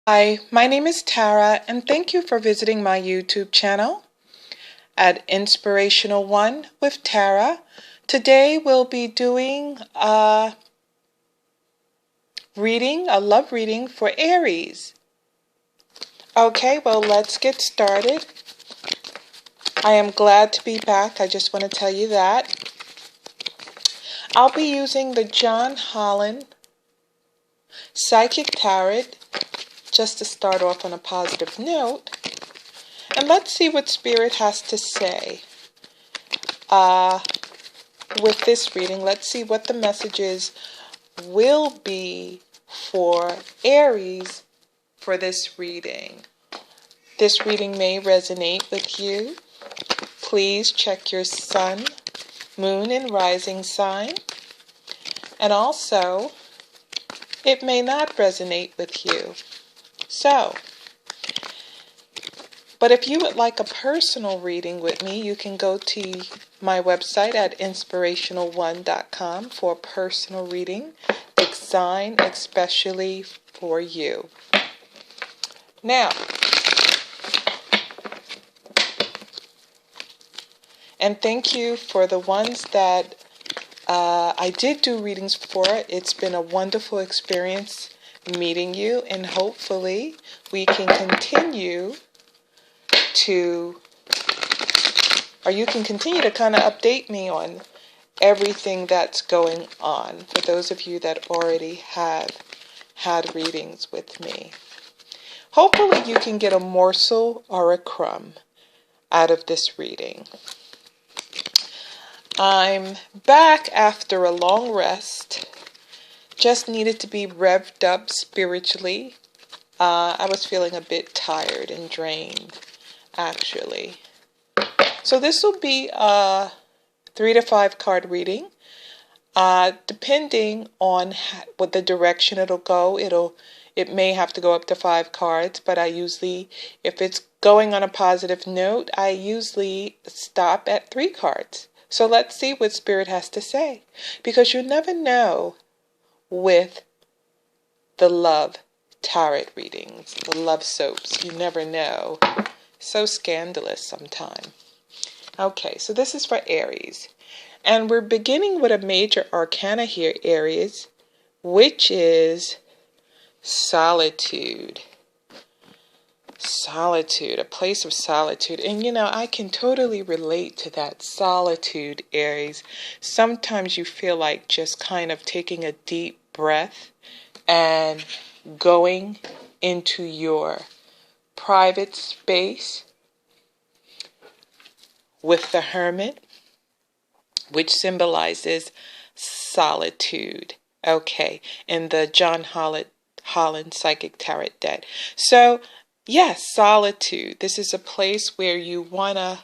Hi, my name is Tara, and thank you for visiting my YouTube channel at Inspirational One with Tara. Today we'll be doing a love reading for Aries. Okay, well, let's get started. I am glad to be back. I just want to tell you that. I'll be using the Holland Psychic Tarot just to start off on a positive note. And let's see what Spirit has to say with this reading. Let's see what the messages will be for Aries for this reading. This reading may resonate with you. Please check your sun, moon, and rising sign. And also, it may not resonate with you. But if you would like a personal reading with me, you can go to my website at inspirational1.com for a personal reading designed especially for you. Now, and thank you for the ones that I did do readings for. It's been a wonderful experience meeting you, and hopefully we can continue to, or you can continue to kind of update me on everything that's going on for those of you that already have had readings with me. Hopefully you can get a morsel or a crumb out of this reading. I'm back after a long rest. Just needed to be revved up spiritually. I was feeling a bit tired and drained, actually. So this will be a 3 to 5 card reading. Depending on what the direction it'll go, it may have to go up to 5 cards, but I usually, if it's going on a positive note, I usually stop at 3 cards. So let's see what Spirit has to say, because you never know with the love tarot readings, the love soaps. You never know. So scandalous sometimes. Okay, so this is for Aries. And we're beginning with a major arcana here, Aries, which is solitude. Solitude, a place of solitude. And you know, I can totally relate to that solitude, Aries. Sometimes you feel like just kind of taking a deep breath and going into your private space with the Hermit, which symbolizes solitude. Okay, in the Holland Psychic Tarot deck. So, yes, solitude. This is a place where you want to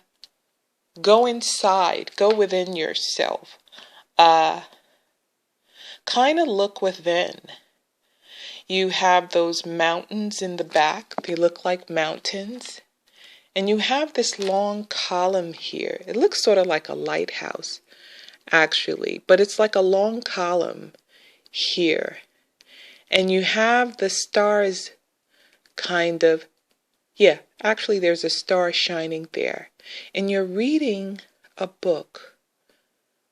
go inside, go within yourself. Kind of look within. You have those mountains in the back. They look like mountains. And you have this long column here. It looks sort of like a lighthouse, actually. But it's like a long column here. And you have the stars kind of, yeah, actually there's a star shining there. And you're reading a book.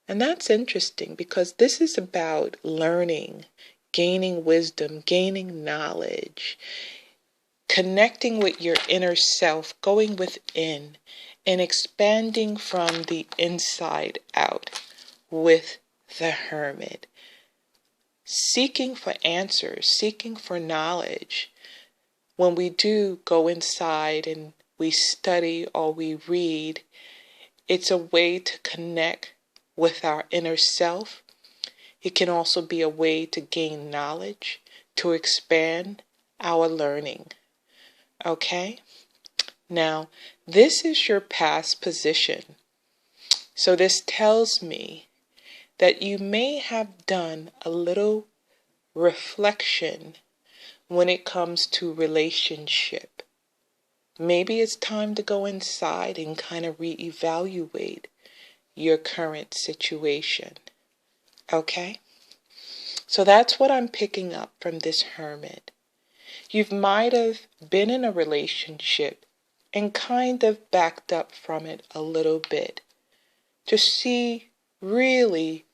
And that's interesting because this is about learning, gaining wisdom, gaining knowledge, connecting with your inner self, going within, and expanding from the inside out with the Hermit. Seeking for answers, seeking for knowledge. When we do go inside and we study or we read, it's a way to connect with our inner self. It can also be a way to gain knowledge, to expand our learning. Okay? Now, this is your past position. So this tells me that you may have done a little reflection when it comes to relationship. Maybe it's time to go inside and kind of reevaluate your current situation. Okay? So that's what I'm picking up from this Hermit. You might have been in a relationship and kind of backed up from it a little bit to see really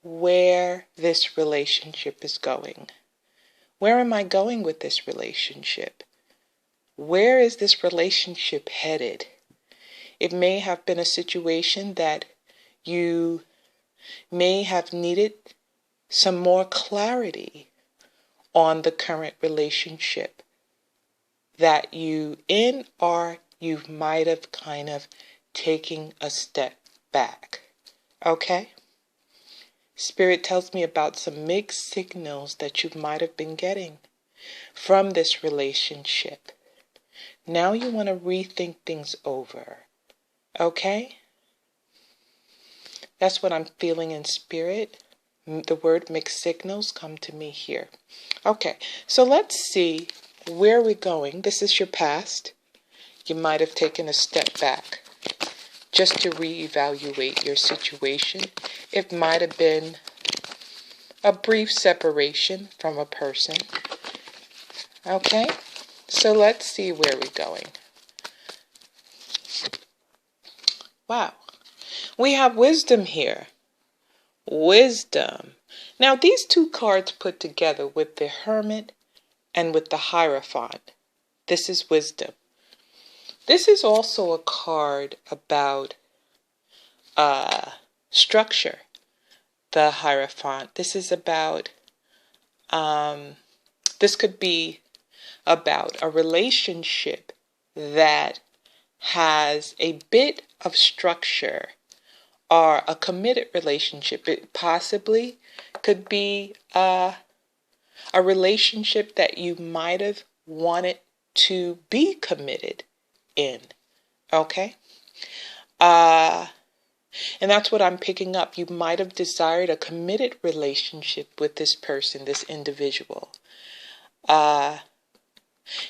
where this relationship is going. Where am I going with this relationship? Where is this relationship headed? It may have been a situation that you may have needed some more clarity on the current relationship that you in, or you might have kind of taken a step back. Okay? Spirit tells me about some mixed signals that you might have been getting from this relationship. Now you want to rethink things over. Okay? That's what I'm feeling in spirit. The word mixed signals come to me here. Okay, so let's see where we're going. This is your past. You might have taken a step back just to reevaluate your situation. It might have been a brief separation from a person. Okay, so let's see where we're going. Wow, we have wisdom here. Wisdom. Now these two cards put together with the Hermit and with the Hierophant, this is wisdom. This is also a card about structure, the Hierophant. This is about, this could be about a relationship that has a bit of structure, or a committed relationship. It possibly could be a relationship that you might have wanted to be committed in. Okay? And that's what I'm picking up. You might have desired a committed relationship with this person, this individual. In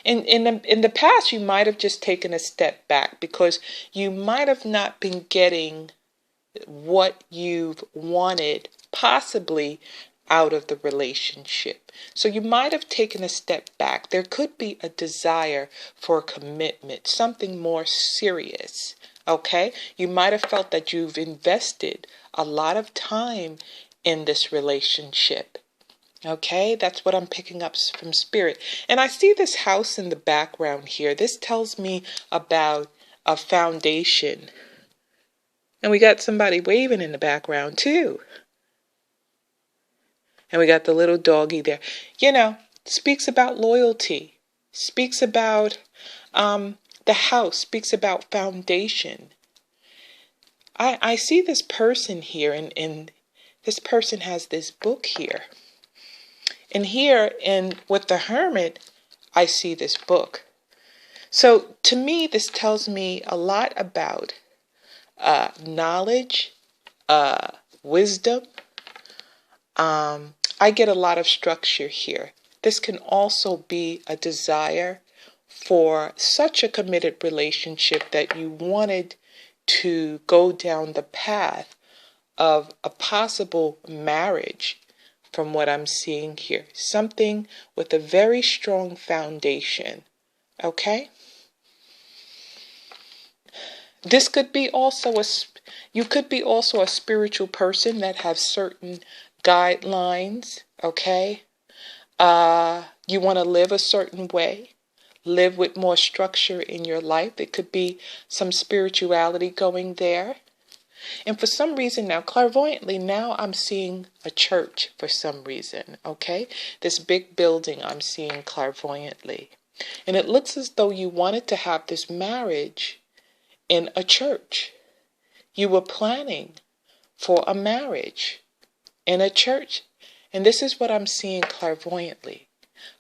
the past, you might have just taken a step back because you might have not been getting what you've wanted possibly out of the relationship. So you might have taken a step back. There could be a desire for commitment, something more serious. Okay? You might have felt that you've invested a lot of time in this relationship. Okay? That's what I'm picking up from spirit. And I see this house in the background here. This tells me about a foundation. And we got somebody waving in the background too. And we got the little doggy there. You know, speaks about loyalty. Speaks about the house. Speaks about foundation. I see this person here, and this person has this book here. And here, with the Hermit, I see this book. So to me, this tells me a lot about knowledge, wisdom. I get a lot of structure here. This can also be a desire for such a committed relationship that you wanted to go down the path of a possible marriage, from what I'm seeing here. Something with a very strong foundation. Okay? This could be also you could be also a spiritual person that has certain guidelines, okay? You want to live a certain way, live with more structure in your life. It could be some spirituality going there. And for some reason now, clairvoyantly, now I'm seeing a church for some reason, okay? This big building I'm seeing clairvoyantly. And it looks as though you wanted to have this marriage in a church. You were planning for a marriage in a church. And this is what I'm seeing clairvoyantly.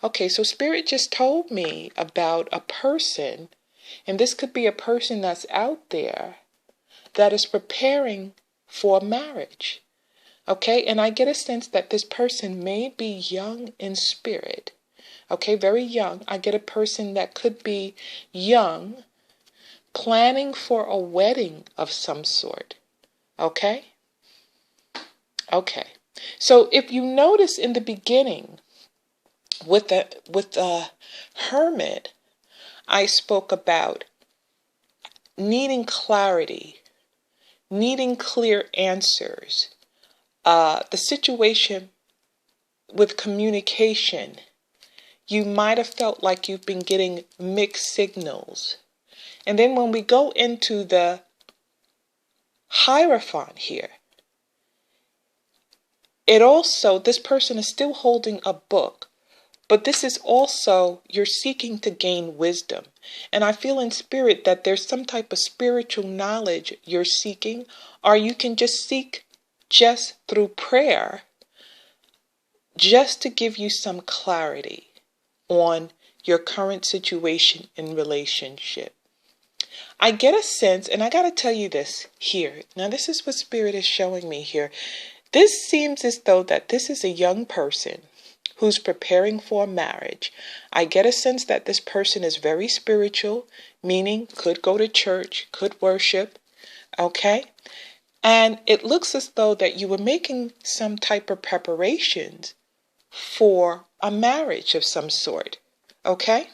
Okay, so Spirit just told me about a person, and this could be a person that's out there that is preparing for marriage. Okay, and I get a sense that this person may be young in spirit. Okay, very young. I get a person that could be young, planning for a wedding of some sort. Okay? Okay. So if you notice in the beginning, With the Hermit, I spoke about needing clarity, needing clear answers. The situation with communication, you might have felt like you've been getting mixed signals. And then when we go into the Hierophant here, this person is still holding a book, but this is also, you're seeking to gain wisdom. And I feel in spirit that there's some type of spiritual knowledge you're seeking, or you can just seek just through prayer, just to give you some clarity on your current situation in relationship. I get a sense, and I got to tell you this here. Now, this is what Spirit is showing me here. This seems as though that this is a young person who's preparing for marriage. I get a sense that this person is very spiritual, meaning could go to church, could worship, okay? And it looks as though that you were making some type of preparations for a marriage of some sort, okay?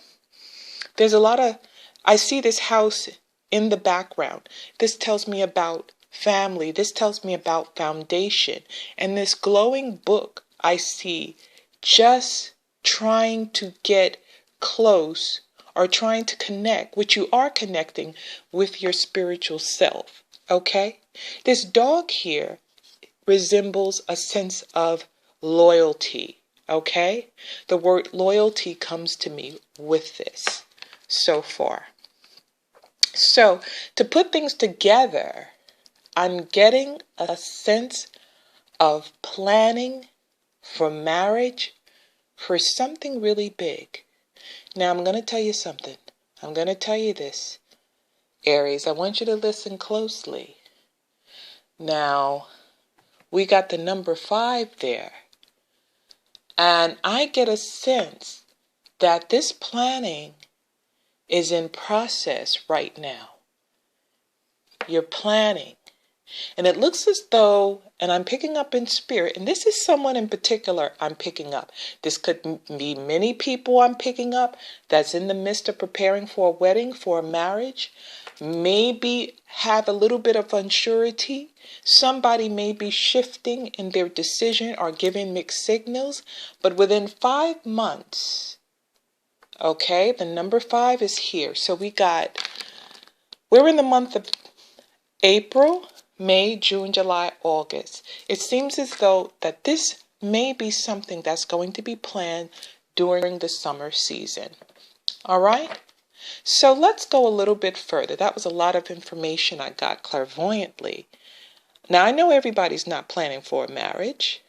There's a lot of, I see this house in the background. This tells me about family. This tells me about foundation. And this glowing book I see just trying to get close or trying to connect, which you are connecting with your spiritual self, okay? This dog here resembles a sense of loyalty, okay? The word loyalty comes to me with this so far. So, to put things together, I'm getting a sense of planning for marriage, for something really big. Now, I'm going to tell you something. I'm going to tell you this. Aries, I want you to listen closely. Now, we got the number 5 there. And I get a sense that this planning is in process right now. You're planning. And it looks as though, and I'm picking up in spirit, and this is someone in particular I'm picking up. This could be many people I'm picking up that's in the midst of preparing for a wedding, for a marriage. Maybe have a little bit of unsurety. Somebody may be shifting in their decision or giving mixed signals. But within 5 months, okay, the number 5 is here. So we're in the month of April, May, June, July, August. It seems as though that this may be something that's going to be planned during the summer season. All right? So let's go a little bit further. That was a lot of information I got clairvoyantly. Now, I know everybody's not planning for a marriage,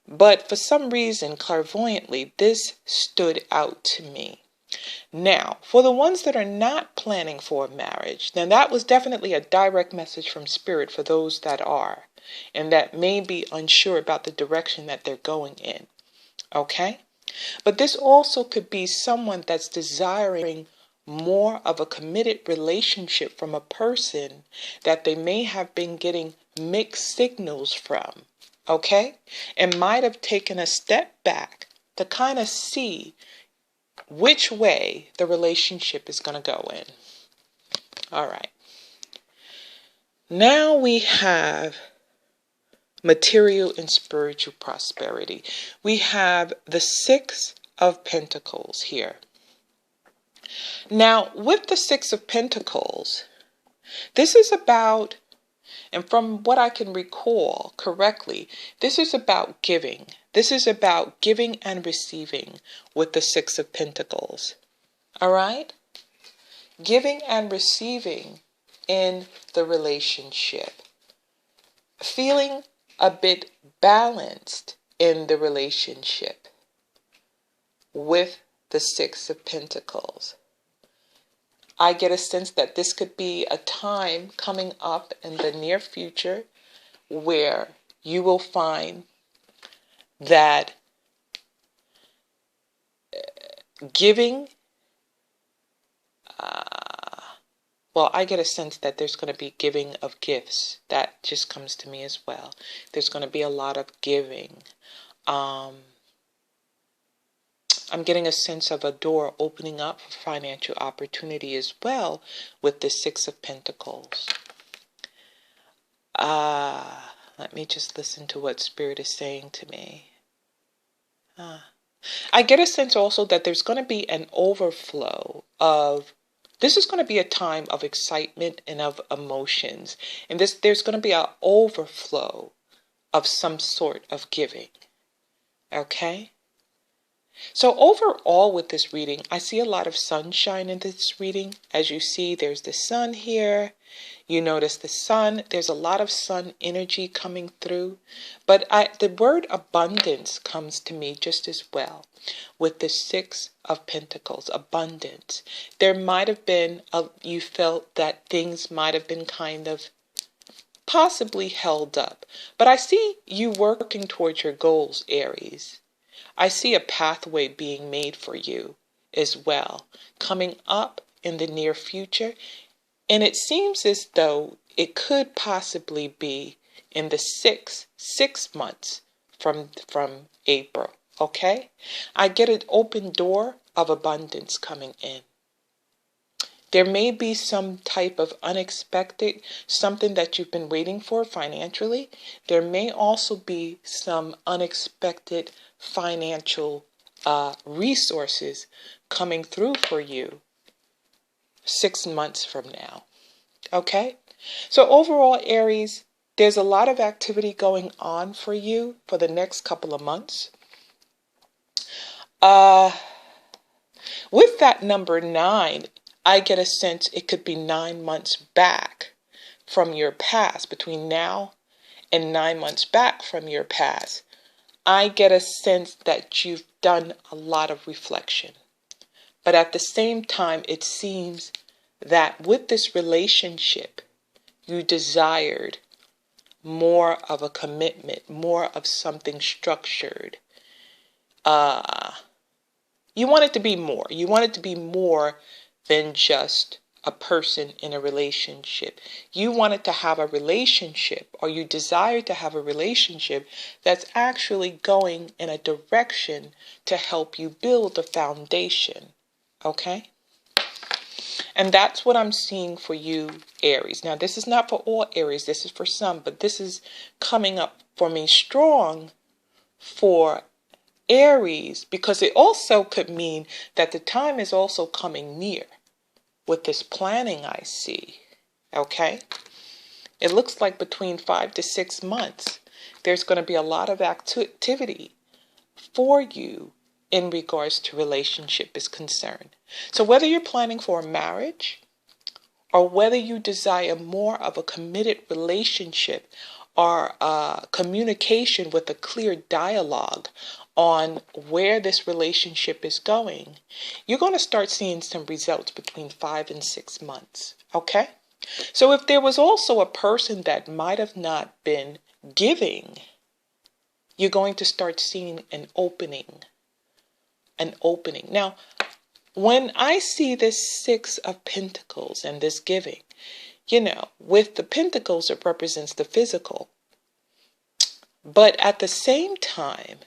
but for some reason, clairvoyantly, this stood out to me. Now, for the ones that are not planning for a marriage, then that was definitely a direct message from Spirit for those that are, and that may be unsure about the direction that they're going in. Okay? But this also could be someone that's desiring more of a committed relationship from a person that they may have been getting mixed signals from. Okay? And might have taken a step back to kind of see which way the relationship is going to go in. All right. Now we have material and spiritual prosperity. We have the 6 of Pentacles here. Now, with the 6 of Pentacles, this is about, and from what I can recall correctly, this is about giving. This is about giving and receiving with the 6 of Pentacles. All right? Giving and receiving in the relationship. Feeling a bit balanced in the relationship with the 6 of Pentacles. I get a sense that this could be a time coming up in the near future where you will find that giving, well, I get a sense that there's going to be giving of gifts. That just comes to me as well. There's going to be a lot of giving. I'm getting a sense of a door opening up for financial opportunity as well with the Six of Pentacles. Let me just listen to what Spirit is saying to me. I get a sense also that there's going to be an overflow of, this is going to be a time of excitement and of emotions. And there's going to be an overflow of some sort of giving. Okay? So overall with this reading, I see a lot of sunshine in this reading. As you see, there's the sun here. You notice the sun. There's a lot of sun energy coming through. But the word abundance comes to me just as well with the Six of Pentacles, abundance. There might have been, you felt that things might have been kind of possibly held up. But I see you working towards your goals, Aries. I see a pathway being made for you as well, coming up in the near future. And it seems as though it could possibly be in the six months from April, okay? I get an open door of abundance coming in. There may be some type of unexpected, something that you've been waiting for financially. There may also be some unexpected financial resources coming through for you 6 months from now. Okay? So overall, Aries, there's a lot of activity going on for you for the next couple of months. With that number 9, I get a sense it could be 9 months back from your past, between now and 9 months back from your past. I get a sense that you've done a lot of reflection. But at the same time, it seems that with this relationship, you desired more of a commitment, more of something structured. You want it to be more. You want it to be more than just a person in a relationship. You wanted to have a relationship, or you desire to have a relationship that's actually going in a direction to help you build a foundation. Okay? And that's what I'm seeing for you, Aries. Now, this is not for all Aries. This is for some, but this is coming up for me strong for Aries, because it also could mean that the time is also coming near. With this planning I see, okay? It looks like between 5 to 6 months, there's going to be a lot of activity for you in regards to relationship is concerned. So whether you're planning for a marriage, or whether you desire more of a committed relationship, or communication with a clear dialogue on where this relationship is going, you're going to start seeing some results between 5 and 6 months. Okay? So if there was also a person that might have not been giving, you're going to start seeing an opening. An opening. Now, when I see this Six of Pentacles and this giving, you know, with the Pentacles, it represents the physical. But at the same time,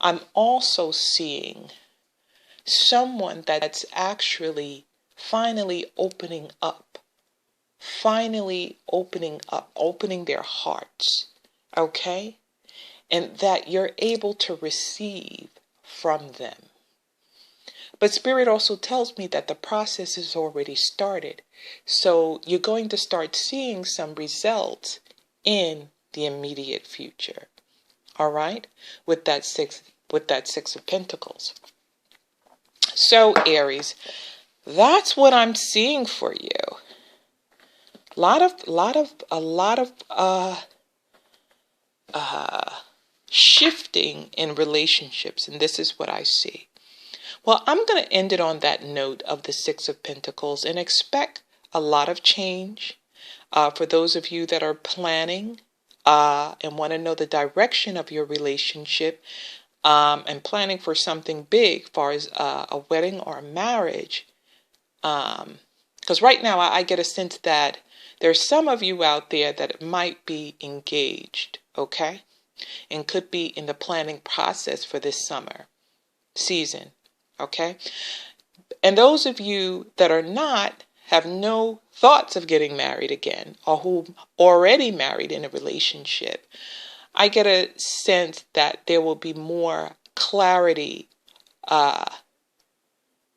I'm also seeing someone that's actually finally opening up, opening their hearts, okay? And that you're able to receive from them. But Spirit also tells me that the process has already started. So you're going to start seeing some results in the immediate future. All right? With that six of Pentacles. So Aries, that's what I'm seeing for you. A lot of shifting in relationships, and this is what I see. Well, I'm going to end it on that note of the Six of Pentacles and expect a lot of change for those of you that are planning and want to know the direction of your relationship and planning for something big as far as a wedding or a marriage. Because right now I get a sense that there's some of you out there that might be engaged, okay? And could be in the planning process for this summer. season. Okay? And those of you that are not, have no thoughts of getting married again, or who already married in a relationship, I get a sense that there will be more clarity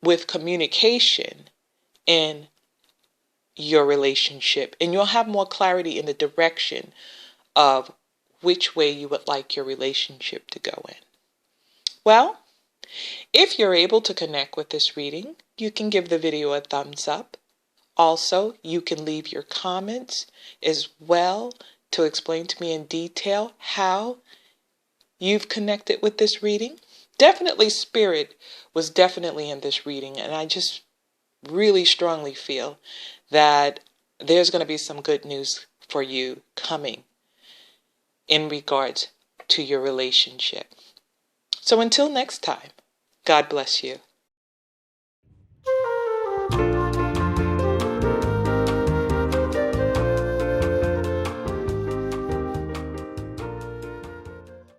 with communication in your relationship, and you'll have more clarity in the direction of which way you would like your relationship to go in. Well, if you're able to connect with this reading, you can give the video a thumbs up. Also, you can leave your comments as well to explain to me in detail how you've connected with this reading. Definitely Spirit was definitely in this reading, and I just really strongly feel that there's going to be some good news for you coming in regards to your relationship. So until next time, God bless you.